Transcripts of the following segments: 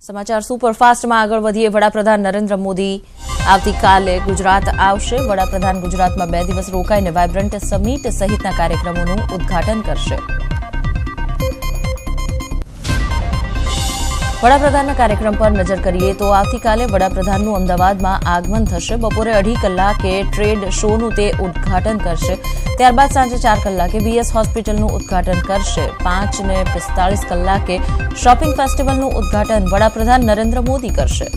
સમાચાર સુપરફાસ્ટમાં આગળ વધીએ. વડાપ્રધાન નરેન્દ્ર મોદી આવતીકાલે ગુજરાત આવશે. વડાપ્રધાન ગુજરાતમાં 2 દિવસ રોકાઈને વાઇબ્રન્ટ સમિટ સહિતના કાર્યક્રમોનું ઉદ્ઘાટન કરશે. વડાપ્રધાનના કાર્યક્રમ પર નજર કરીએ તો આવતીકાલે વડાપ્રધાનનું અમદાવાદમાં આગમન થશે. બપોરે 2:30 કલાકે ટ્રેડ શોનું તે ઉદ્ઘાટન કરશે. ત્યારબાદ સાંજે 4 કલાકે વીએસ હોસ્પિટલનું ઉદ્ઘાટન કરશે. 5:45 કલાકે શોપિંગ ફેસ્ટિવલનું ઉદ્ઘાટન વડાપ્રધાન નરેન્દ્ર મોદી કરશે.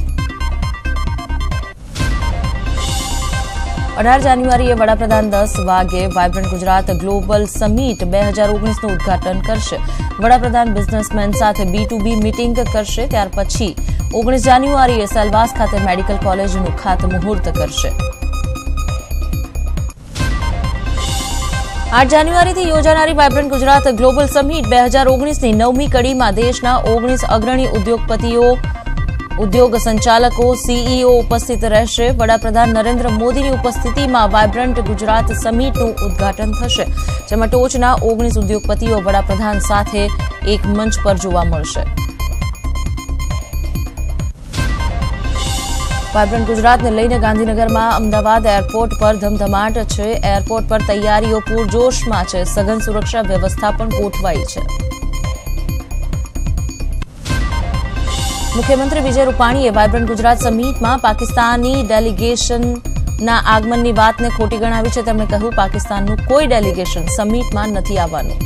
18 જાન્યુઆરીએ વડાપ્રધાન 10 વાગે વાઇબ્રન્ટ ગુજરાત ગ્લોબલ સમિટ 2019નું ઉદ્ઘાટન કરશે. વડાપ્રધાન બિઝનેસમેન સાથે B2B મીટિંગ કરશે. ત્યાર પછી 19 જાન્યુઆરીએ સેલવાસ ખાતે મેડિકલ કોલેજનું ખાતમુહૂર્ત કરશે. 8 જાન્યુઆરીથી યોજાનારી વાઇબ્રન્ટ ગુજરાત ગ્લોબલ સમિટ 2019ની 9મી કડીમાં દેશના 19 અગ્રણી ઉદ્યોગ સંચાલકો CEO ઉપસ્થિત રહેશે. વડાપ્રધાન નરેન્દ્ર મોદીની ઉપસ્થિતિમાં વાઇબ્રન્ટ ગુજરાત સમિટનું ઉદ્ઘાટન થશે, જેમાં ટોચના 19 ઉદ્યોગપતિઓ વડાપ્રધાન સાથે એક મંચ પર જોવા મળશે. વાઇબ્રન્ટ ગુજરાતને લઈને ગાંધીનગરમાં અમદાવાદ એરપોર્ટ પર ધમધમાટ છે. એરપોર્ટ પર તૈયારીઓ પૂરજોશમાં છે. સઘન સુરક્ષા વ્યવસ્થા પણ ગોઠવાઈ છે. મુખ્યમંત્રી વિજય રૂપાણીએ વાઇબ્રન્ટ ગુજરાત સમિટમાં પાકિસ્તાની ડેલિગેશનના આગમનની વાતને ખોટી ગણાવી છે. તેમણે કહ્યું, પાકિસ્તાનનું કોઈ ડેલિગેશન સમિટમાં નથી આવવાનું.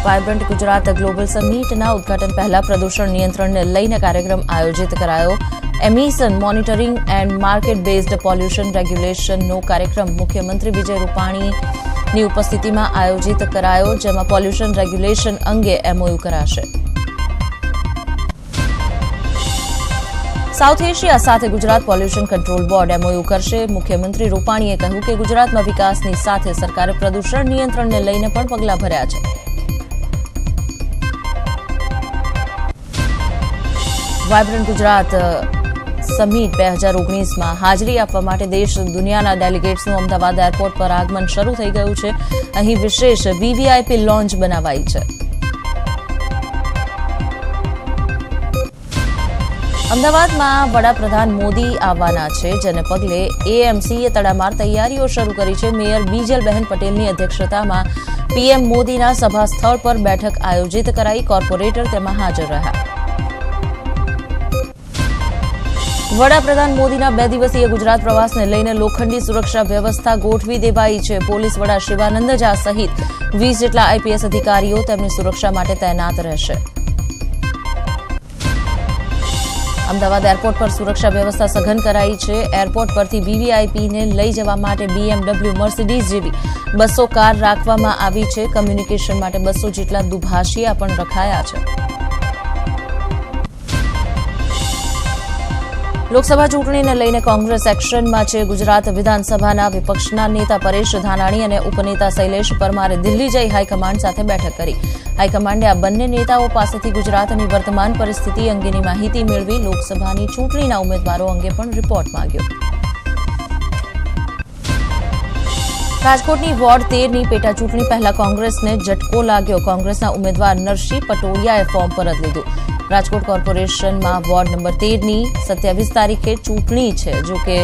વાઇબ્રન્ટ ગુજરાત ગ્લોબલ સમિટના ઉદ્ઘાટન પહેલા પ્રદૂષણ નિયંત્રણને લઈને કાર્યક્રમ આયોજિત કરાયો. Emission monitoring and market based pollution રેગ્યુલેશનનો કાર્યક્રમ મુખ્યમંત્રી વિજય રૂપાણીની ઉપસ્થિતિમાં આયોજિત કરાયો, જેમાં પોલ્યુશન રેગ્યુલેશન અંગે MOU કરાશે. સાઉથ એશિયા સાથે Gujarat pollution control board MOU કરશે. મુખ્યમંત્રી રૂપાણીએ કહ્યું કે ગુજરાતમાં વિકાસની સાથે સરકારે પ્રદૂષણ નિયંત્રણને લઈને પણ પગલાં ભર્યા છે. વાઇબ્રન્ટ ગુજરાત સમિટ 2019માં હાજરી આપવા માટે દેશ દુનિયાના ડેલિગેટ્સનું અમદાવાદ એરપોર્ટ પર આગમન શરૂ થઈ ગયું છે. અહીં વિશેષ VVIP લોન્જ બનાવાઈ છે. અમદાવાદમાં વડાપ્રધાન મોદી આવવાના છે, જેને પગલે AMCએ તડામાર તૈયારીઓ શરૂ કરી છે. મેયર બીજલબહેન પટેલની અધ્યક્ષતામાં PM મોદીના સભા સ્થળ પર બેઠક આયોજિત કરાઈ. કોર્પોરેટર તેમાં હાજર રહ્યા. વડાપ્રધાન મોદીના 2 દિવસીય ગુજરાત પ્રવાસને લઈને લોખંડી સુરક્ષા વ્યવસ્થા ગોઠવી દેવાઈ છે. પોલીસ વડા શિવાનંદ ઝા સહિત 20 જેટલા IPS અધિકારીઓ તેમની સુરક્ષા માટે તૈનાત રહેશે. અમદાવાદ એરપોર્ટ પર સુરક્ષા વ્યવસ્થા સઘન કરાઈ છે. એરપોર્ટ પરથી VVIPને લઈ જવા માટે BMW, મર્સિડીઝ જેવી 200 કાર રાખવામાં આવી છે. કમ્યુનિકેશન માટે 200 જેટલા દુભાષિયા પણ રખાયા છે. લોકસભા ચૂંટણીને લઈને કોંગ્રેસ એક્શનમાં છે. ગુજરાત વિધાનસભાના વિપક્ષના નેતા પરેશ ધાનાણી અને ઉપનેતા શૈલેષ પરમારે દિલ્હી જઈ હાઈકમાન્ડ સાથે બેઠક કરી. હાઈકમાન્ડે આ બંને નેતાઓ પાસેથી ગુજરાતની વર્તમાન પરિસ્થિતિ અંગેની માહિતી મેળવી. લોકસભાની ચૂંટણીના ઉમેદવારો અંગે પણ રિપોર્ટ માંગ્યો. રાજકોટની વોર્ડ 13ની પેટા ચૂંટણી પહેલા કોંગ્રેસને ઝટકો લાગ્યો. કોંગ્રેસના ઉમેદવાર નરસિંહ પટોડિયાએ ફોર્મ પરત લીધું. રાજકોટ કોર્પોરેશનમાં વોર્ડ નંબર 13ની 27 તારીખે ચૂંટણી છે. જોકે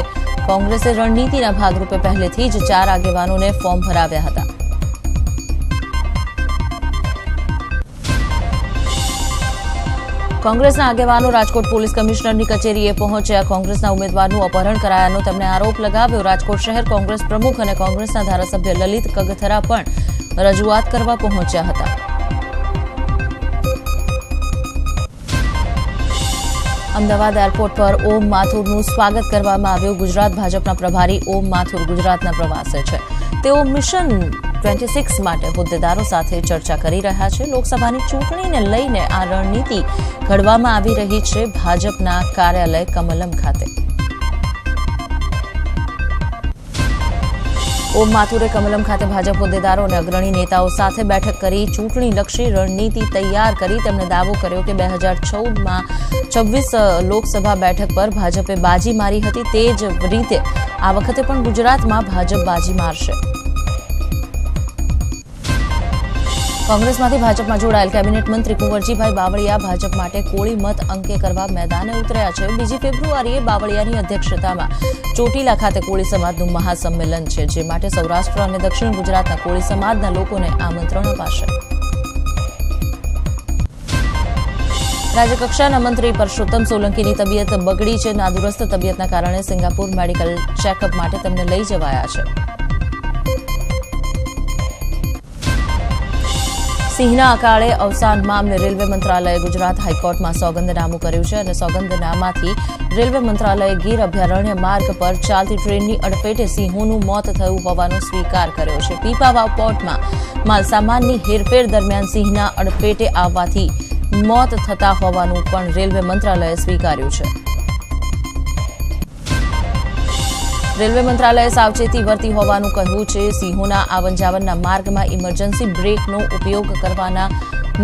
કોંગ્રેસે રણનીતિના ભાગરૂપે પહેલેથી જ 4 આગેવાનોને ફોર્મ ભરાવ્યા હતા. કોંગ્રેસના આગેવાનો રાજકોટ પોલીસ કમિશનરની કચેરીએ પહોંચ્યા. કોંગ્રેસના ઉમેદવારનું અપહરણ કરાયાનો તેમણે આરોપ લગાવ્યો. રાજકોટ શહેર કોંગ્રેસ પ્રમુખ અને કોંગ્રેસના ધારાસભ્ય લલિત કગથરા પણ રજૂઆત કરવા પહોંચ્યા હતા. અમદાવાદ એરપોર્ટ પર ઓમ માથુરનું સ્વાગત કરવામાં આવ્યું. ગુજરાત ભાજપના પ્રભારી ઓમ માથુર ગુજરાતના પ્રવાસે છે. તેઓ મિશન 26 માટે હોદ્દેદારો સાથે ચર્ચા કરી રહ્યા છે. લોકસભાની ચૂંટણીને લઈને આ રણનીતિ ઘડવામાં આવી રહી છે ભાજપના કાર્યાલય કમલમ ખાતે. ઓમ માથુરે કમલમ ખાતે ભાજપ હોદ્દેદારો અને અગ્રણી નેતાઓ સાથે બેઠક કરી ચૂંટણીલક્ષી રણનીતિ તૈયાર કરી. તેમણે દાવો કર્યો કે 2014માં 26 લોકસભા બેઠક પર ભાજપે બાજી મારી હતી. તે જ રીતે આ વખતે પણ ગુજરાતમાં ભાજપ બાજી મારશે. કોંગ્રેસમાંથી ભાજપમાં જોડાયેલ કેબિનેટ મંત્રી કુંવરજીભાઈ બાવળિયા ભાજપ માટે કોળી મત અંકે કરવા મેદાને ઉતર્યા છે. 2 ફેબ્રુઆરીએ બાવળિયાની અધ્યક્ષતામાં ચોટીલા ખાતે કોળી સમાજનું મહાસંમેલન છે, જે માટે સૌરાષ્ટ્ર અને દક્ષિણ ગુજરાતના કોળી સમાજના લોકોને આમંત્રણ અપાશે. રાજ્યકક્ષાના મંત્રી પરસોત્તમ સોલંકીની તબિયત બગડી છે. નાદુરસ્ત તબિયતના કારણે સિંગાપુર મેડિકલ ચેકઅપ માટે તેમને લઈ જવાયા છે. સિંહના અકાળે અવસાન મામલે રેલવે મંત્રાલયે ગુજરાત હાઈકોર્ટમાં સોગંદનામું કર્યું છે અને સોગંદનામાથી રેલવે મંત્રાલયે ગીર અભયારણ્ય માર્ગ પર ચાલતી ટ્રેનની અડફેટે સિંહોનું મોત થયું હોવાનો સ્વીકાર કર્યો છે. પીપાવાવ પોર્ટમાં માલસામાનની હેરફેર દરમિયાન સિંહના અડફેટે આવવાથી મોત થતા હોવાનું પણ રેલવે મંત્રાલયે સ્વીકાર્યું છે. રેલવે મંત્રાલયે સાવચેતી વર્તી હોવાનું કહ્યું છે. સિંહોના આવન જાવનના માર્ગમાં ઇમરજન્સી બ્રેકનો ઉપયોગ કરવાના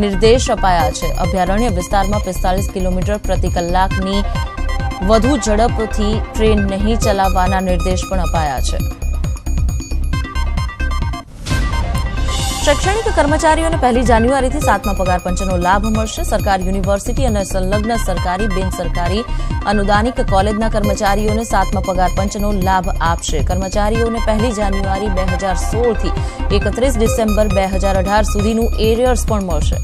નિર્દેશ અપાયા છે. અભયારણ્ય વિસ્તારમાં 45 કિલોમીટર પ્રતિ કલાકની વધુ ઝડપથી ટ્રેન નહીં ચલાવવાના નિર્દેશ પણ અપાયા છે. શૈક્ષણિક કર્મચારીઓને 1 જાન્યુઆરીથી 7મા પગાર પંચનો લાભ મળશે. સરકાર, યુનિવર્સિટી અને સંલગ્ન સરકારી, બિન સરકારી અનુદાનિક કોલેજના કર્મચારીઓને 7મા પગાર પંચનો લાભ આપશે. કર્મચારીઓને 1 જાન્યુઆરી 2016 થી 31 ડિસેમ્બર 2018 સુધીનું એરિયર્સ પણ મળશે.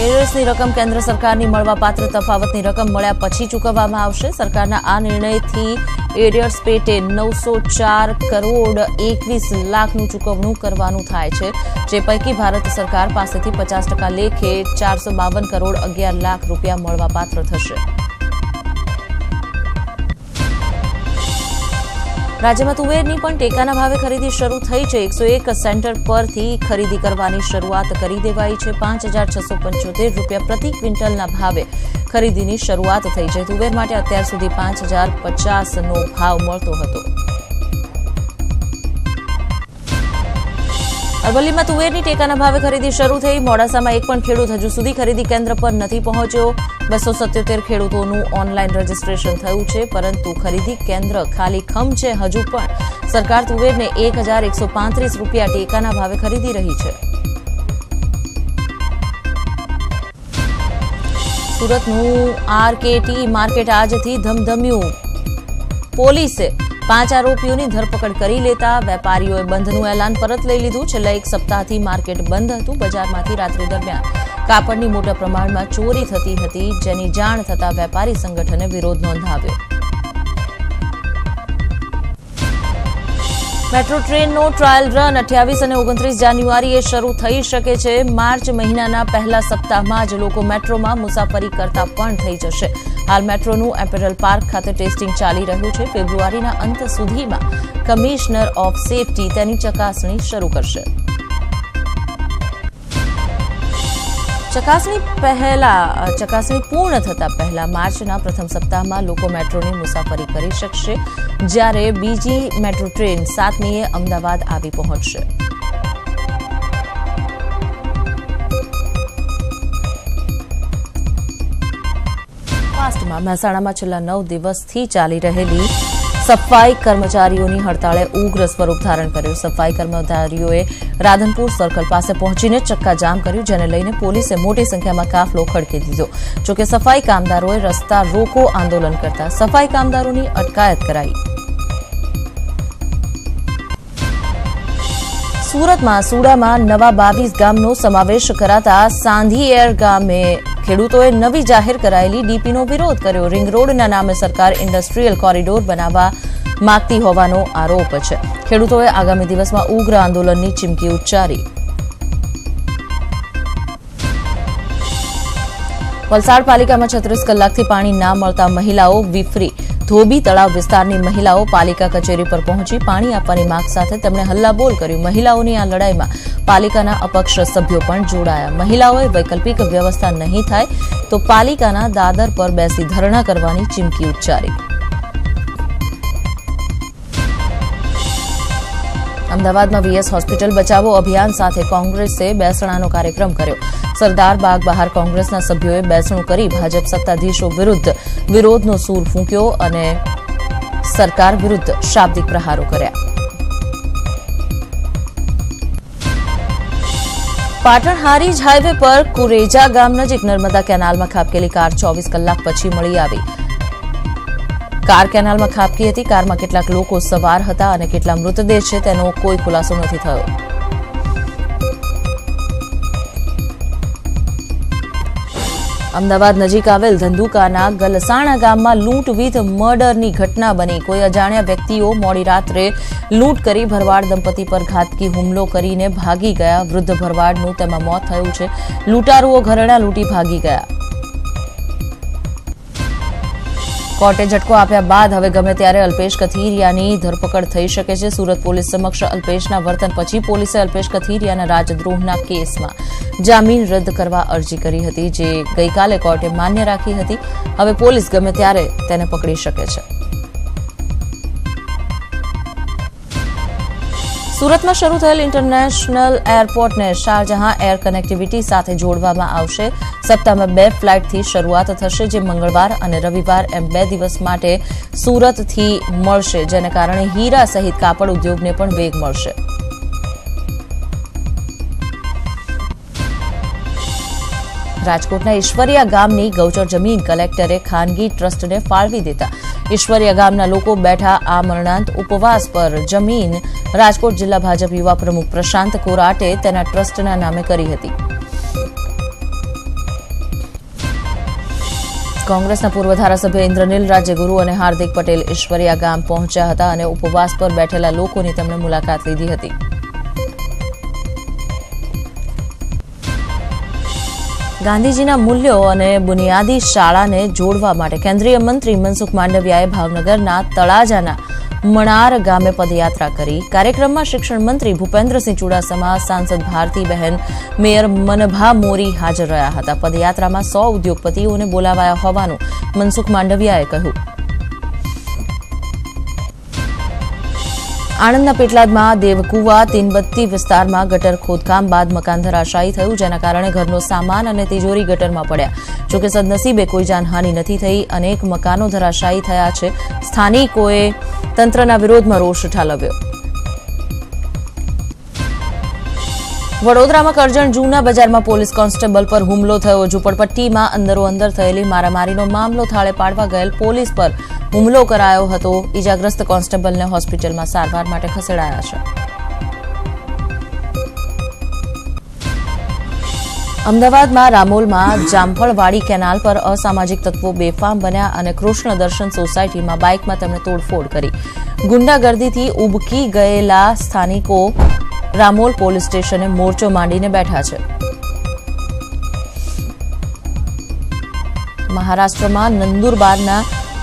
એરિયર્સની રકમ કેન્દ્ર સરકારની મળવાપાત્ર તફાવતની રકમ મળ્યા પછી ચૂકવવામાં આવશે. સરકારના આ નિર્ણયથી એરિયર્સ પેટે 904 કરોડ 21 લાખનું ચૂકવણું કરવાનું થાય છે, જે પૈકી ભારત સરકાર પાસેથી 50% લેખે 452 કરોડ 11 લાખ રૂપિયા મળવાપાત્ર થશે. રાજ્યમાં તુવેરની પણ ટેકાના ભાવે ખરીદી શરૂ થઈ છે. 101 સેન્ટર પરથી ખરીદી કરવાની શરૂઆત કરી દેવાઈ છે. 5,675 રૂપિયા પ્રતિ ક્વિન્ટલના ભાવે ખરીદીની શરૂઆત થઈ છે. તુવેર માટે અત્યાર સુધી 5,050નો ભાવ મળતો હતો. અરવલ્લીમાં તુવેરની ટેકાના ભાવે ખરીદી શરૂ થઈ. મોડાસામાં એક પણ ખેડૂત હજુ સુધી ખરીદી કેન્દ્ર પર નથી પહોંચ્યો. 277 ખેડૂતોનું ઓનલાઈન રજીસ્ટ્રેશન થયું છે, પરંતુ ખરીદી કેન્દ્ર ખાલી ખમ છે. હજુ પણ સરકાર તુવેરને 1,135 રૂપિયા ટેકાના ભાવે ખરીદી રહી છે. સુરતનું આરકેટી માર્કેટ આજથી ધમધમ્યું. પોલીસે 5 આરોપીઓની ધરપકડ કરી લેતા વેપારીઓએ બંધનું એલાન પરત લઈ લીધું. છેલ્લા 1 સપ્તાહથી માર્કેટ બંધ હતું. બજારમાંથી રાત્રિ દરમિયાન કાપડની મોટા પ્રમાણમાં ચોરી થતી હતી, જેની જાણ થતાં વેપારી સંગઠને વિરોધ નોંધાવ્યો. મેટ્રો ટ્રેનનો ટ્રાયલ રન 28 અને 29 જાન્યુઆરીએ શરૂ થઈ શકે છે. માર્ચ મહિનાના પહેલા સપ્તાહમાં જ લોકો મેટ્રોમાં મુસાફરી કરતા પણ થઈ જશે. હાલ મેટ્રોનું એમ્પેરલ પાર્ક ખાતે ટેસ્ટિંગ ચાલી રહ્યું છે. ફેબ્રુઆરીના અંત સુધીમાં કમિશનર ઓફ સેફટી તેની ચકાસણી શરૂ કરશે. ચકાસણી પૂર્ણ થતા પહેલા માર્ચના પ્રથમ સપ્તાહમાં લોકો મેટ્રોની મુસાફરી કરી શકશે, જ્યારે બીજી મેટ્રો ટ્રેન 7મીએ અમદાવાદ આવી પહોંચશે. ફાસ્ટમાં મહેસાણામાં છેલ્લા 9 દિવસથી ચાલી રહેલી સફાઈ કર્મચારીઓની હડતાળે ઉગ્ર સ્વરૂપ ધારણ કર્યું. સફાઈ કર્મચારીઓએ રાધનપુર સર્કલ પાસે પહોંચીને ચક્કાજામ કર્યું, જેને લઈને પોલીસે મોટી સંખ્યામાં કાફલો ખડકી દીધો. જોકે સફાઈ કામદારોએ રસ્તા રોકો આંદોલન કરતા સફાઈ કામદારોની અટકાયત કરાઈ. સુરતમાં સુડામાં નવા 22 ગામનો સમાવેશ કરાતા સાંધીએર ગામે ખેડૂતોએ નવી જાહેર કરાયેલી ડીપીનો વિરોધ કર્યો. રિંગ રોડના નામે સરકાર ઇન્ડસ્ટ્રીયલ કોરિડોર બનાવવા માંગતી હોવાનો આરોપ છે. ખેડૂતોએ આગામી દિવસમાં ઉગ્ર આંદોલનની ચીમકી ઉચ્ચારી. વલસાડ પાલિકામાં 36 કલાકથી પાણી ના મળતા મહિલાઓ વિફરી. ધોબી તળાવ વિસ્તારની મહિલાઓ પાલિકા કચેરી પર પહોંચી પાણી આપવાની માંગ સાથે તેમણે હલ્લાબોલ કર્યું. મહિલાઓની આ લડાઈમાં પાલિકાના અપક્ષ સભ્યો પણ જોડાયા. મહિલાઓએ વૈકલ્પિક વ્યવસ્થા નહીં થાય તો પાલિકાના દાદર પર બેસી ધરણા કરવાની ચીમકી ઉચ્ચારી. અમદાવાદમાં વીએસ હોસ્પિટલ બચાવો અભિયાન સાથે કોંગ્રેસે બેસણાનો કાર્યક્રમ કર્યો. સરદાર બાગ બહાર કોંગ્રેસના સભ્યોએ બેસણું કરી ભાજપ સત્તાધીશો વિરુદ્ધ વિરોધનો સૂર ફૂંક્યો અને સરકાર વિરુદ્ધ શાબ્દિક પ્રહારો કર્યા. પાટણ હારીજ હાઈવે પર કુરેજા ગામ નજીક નર્મદા કેનાલમાં ખાબકેલી કાર 24 કલાક પછી મળી આવી. કાર કેનાલમાં ખાબકી હતી. કારમાં કેટલાક લોકો સવાર હતા અને કેટલા મૃતદેહ છે તેનો કોઈ ખુલાસો નથી થયો. અમદાવાદ નજીક આવેલ ધંધુકાના ગલસાણા ગામમાં લૂંટ વિથ મર્ડરની ઘટના બની. કોઈ અજાણ્યા વ્યક્તિઓ મોડી રાત્રે લૂંટ કરી ભરવાડ દંપતી પર ઘાતકી હુમલો કરીને ભાગી ગયા. વૃદ્ધ ભરવાડનું તેમાં મોત થયું છે. લૂંટારુઓ ઘરેણાં લૂંટી ભાગી ગયા. કોર્ટે ઝટકો આપ્યા બાદ હવે ગમે ત્યારે અલ્પેશ કથિરિયાની ધરપકડ થઈ શકે છે. સુરત પોલીસ સમક્ષ અલ્પેશના વર્તન પછી પોલીસે અલ્પેશ કથિરિયાના રાજદ્રોહના કેસમાં જામીન રદ કરવા અરજી કરી હતી, જે ગઈકાલે કોર્ટે માન્ય રાખી હતી. હવે પોલીસ ગમે ત્યારે તેને પકડી શકે છે. સુરતમાં શરૂ થયેલ ઇન્ટરનેશનલ એરપોર્ટને શારજહાં એર કનેક્ટિવિટી સાથે જોડવામાં આવશે. સપ્તાહમાં 2 ફ્લાઇટથી શરૂઆત થશે, જે મંગળવાર અને રવિવાર એમ 2 દિવસ માટે સુરતથી મળશે, જેને કારણે હીરા સહિત કાપડ ઉદ્યોગને પણ વેગ મળશે. રાજકોટના ઈશ્વરિયા ગામની ગૌચર જમીન કલેક્ટરે ખાનગી ટ્રસ્ટને ફાળવી દેતા ઈશ્વરિયા ગામના લોકો બેઠા આમરણાંત ઉપવાસ પર. જમીન રાજકોટ જિલ્લા ભાજપ યુવા પ્રમુખ પ્રશાંત કોરાટે તેના ટ્રસ્ટના નામે કરી હતી. કોંગ્રેસના પૂર્વ ધારાસભ્ય ઇન્દ્રનીલ રાજ્યગુરુ અને હાર્દિક પટેલ ઈશ્વરિયા ગામ પહોંચ્યા હતા અને ઉપવાસ પર બેઠેલા લોકોની તેમણે મુલાકાત લીધી હતી. ગાંધીજીના મૂલ્યો અને બુનિયાદી શાળાને જોડવા માટે કેન્દ્રીય મંત્રી મનસુખ માંડવિયાએ ભાવનગરના તળાજાના મણાર ગામે પદયાત્રા કરી. કાર્યક્રમમાં શિક્ષણ મંત્રી ભૂપેન્દ્રસિંહ ચુડાસમા, સાંસદ ભારતીબહેન, મેયર મનભા મોરી હાજર રહ્યા હતા. પદયાત્રામાં 100 ઉદ્યોગપતિઓને બોલાવાયા હોવાનું મનસુખ માંડવિયાએ કહ્યું. આણંદના પેટલાદમાં દેવકુવા તીનબત્તી વિસ્તારમાં ગટર ખોદકામ બાદ મકાન ધરાશાયી થયું, જેના કારણે ઘરનો સામાન અને તિજોરી ગટરમાં પડ્યા. જોકે સદનસીબે કોઈ જાનહાનિ નથી થઈ. અનેક મકાનો ધરાશાયી થયા છે. સ્થાનિકોએ તંત્રના વિરોધમાં રોષ ઠાલવ્યો. વડોદરામાં કરજણ જૂના બજારમાં પોલીસ કોન્સ્ટેબલ પર હુમલો થયો. ઝૂંપડપટ્ટીમાં અંદરોઅંદર થયેલી મારામારીનો મામલો થાળે પાડવા ગયેલ પોલીસ પર હુમલો કરાયો હતો. ઇજાગ્રસ્ત કોન્સ્ટેબલને હોસ્પિટલમાં સારવાર માટે ખસેડાયા છે. અમદાવાદમાં રામોલમાં જામફળવાડી કેનાલ પર અસામાજિક તત્વો બેફામ બન્યા અને કૃષ્ણ દર્શન સોસાયટીમાં બાઇકમાં તેમણે તોડફોડ કરી. ગુંડાગર્દીથી ઉબકી ગયેલા સ્થાનિકો રામોલ પોલીસ સ્ટેશને મોરચો માંડીને બેઠા છે. મહારાષ્ટ્રમાં નંદુરબારના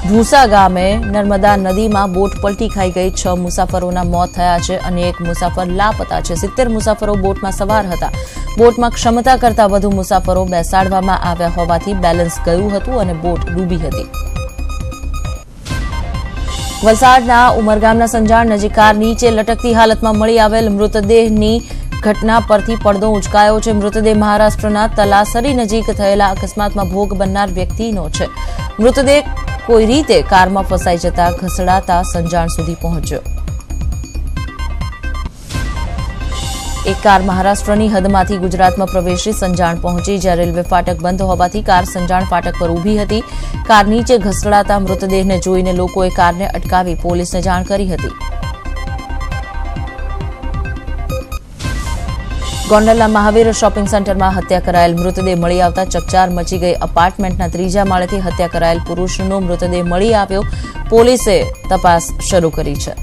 ભૂસા ગામે નર્મદા નદીમાં બોટ પલટી ખાઈ ગઈ. 6 મુસાફરોના મોત થયા છે અને 1 મુસાફર લાપતા છે. 70 મુસાફરો બોટમાં સવાર હતા. બોટમાં ક્ષમતા કરતાં વધુ મુસાફરો બેસાડવામાં આવ્યા હોવાથી બેલેન્સ ગયું હતું અને બોટ ડૂબી હતી. વલસાડના ઉમરગામના સંજાણ નજીક કાર નીચે લટકતી હાલતમાં મળી આવેલ મૃતદેહની ઘટના પરથી પડદો ઉંચકાયો છે. મૃતદેહ મહારાષ્ટ્રના તલાસરી નજીક થયેલા અકસ્માતમાં ભોગ બનનાર વ્યક્તિનો છે. મૃતદેહ કોઈ રીતે કારમાં ફસાઈ જતા ઘસડાતા સંજાણ સુધી પહોંચ્યો. એક કાર મહારાષ્ટ્રની હદમાંથી ગુજરાતમાં પ્રવેશી સંજાણ પહોંચી. જ્યાં રેલવે ફાટક બંધ હોવાથી કાર સંજાણ ફાટક પર ઊભી હતી. કાર નીચે ઘસડાતા મૃતદેહને જોઈને લોકોએ કારને અટકાવી પોલીસને જાણ કરી હતી. ગોંડલના મહાવીર શોપિંગ સેન્ટરમાં હત્યા કરાયેલ મૃતદેહ મળી આવતા ચકચાર મચી ગઈ. અપાર્ટમેન્ટના 3જા માળેથી હત્યા કરાયેલ પુરુષનો મૃતદેહ મળી આવ્યો. પોલીસે તપાસ શરૂ કરી છે.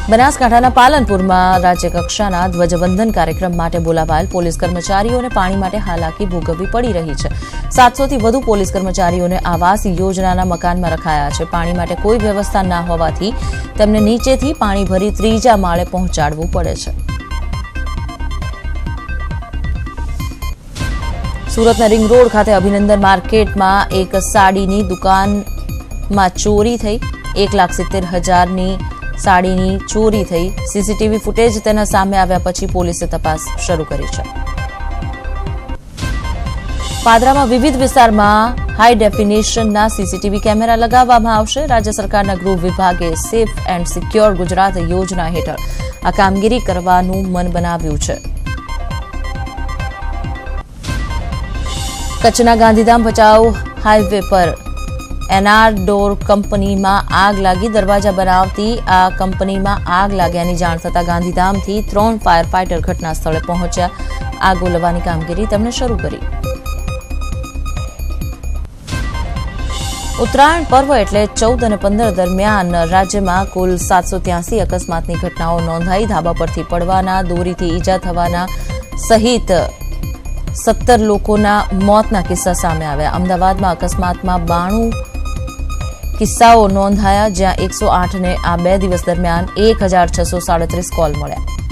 બનાસકાંઠાના પાલનપુરમાં રાજ્યકક્ષાના ધ્વજવંદન કાર્યક્રમ માટે બોલાવાયેલ પોલીસ કર્મચારીઓને પાણી માટે હાલાકી ભોગવવી પડી રહી છે. 700થી વધુ પોલીસ કર્મચારીઓને આવાસ યોજનાના મકાનમાં રખાયા છે. પાણી માટે કોઈ વ્યવસ્થા ના હોવાથી તેમને નીચેથી પાણી ભરી 3જા માળે પહોંચાડવું પડે છે. સુરતના રિંગ રોડ ખાતે અભિનંદન માર્કેટમાં એક સાડીની દુકાનમાં ચોરી થઈ. 1,70,000ની સાડીની ચોરી થઈ. સીસીટીવી ફૂટેજ તેના સામે આવ્યા પછી પોલીસે તપાસ શરૂ કરી છે. પાદરામાં વિવિધ વિસ્તારમાં હાઈ ડેફિનેશનના સીસીટીવી કેમેરા લગાવવામાં આવશે. રાજ્ય સરકારના ગૃહ વિભાગે સેફ એન્ડ સિક્યોર ગુજરાત યોજના હેઠળ આ કામગીરી કરવાનું મન બનાવ્યું છે. કચ્છના ગાંધીધામ ભચાઉ હાઈવે પર એનઆર ડોર કંપનીમાં આગ લાગી. દરવાજા બનાવતી આ કંપનીમાં આગ લાગ્યાની જાણ થતાં ગાંધીધામથી 3 ફાયર ફાઈટર ઘટના સ્થળે પહોંચ્યા. આગ ઓલવવાની કામગીરી તેમણે શરૂ કરી. ઉત્તરાયણ પર્વ એટલે 14 અને 15 દરમિયાન રાજ્યમાં કુલ 783 અકસ્માતની ઘટનાઓ નોંધાઈ. ધાબા પરથી પડવાના, દોરીથી ઈજા થવાના સહિત 17 લોકોના મોતના કિસ્સા સામે આવ્યા. અમદાવાદમાં અકસ્માતમાં 92 કિસ્સાઓ નોંધાયા, જ્યાં 108ને આ 2 દિવસ દરમિયાન 1637 કોલ મળ્યા.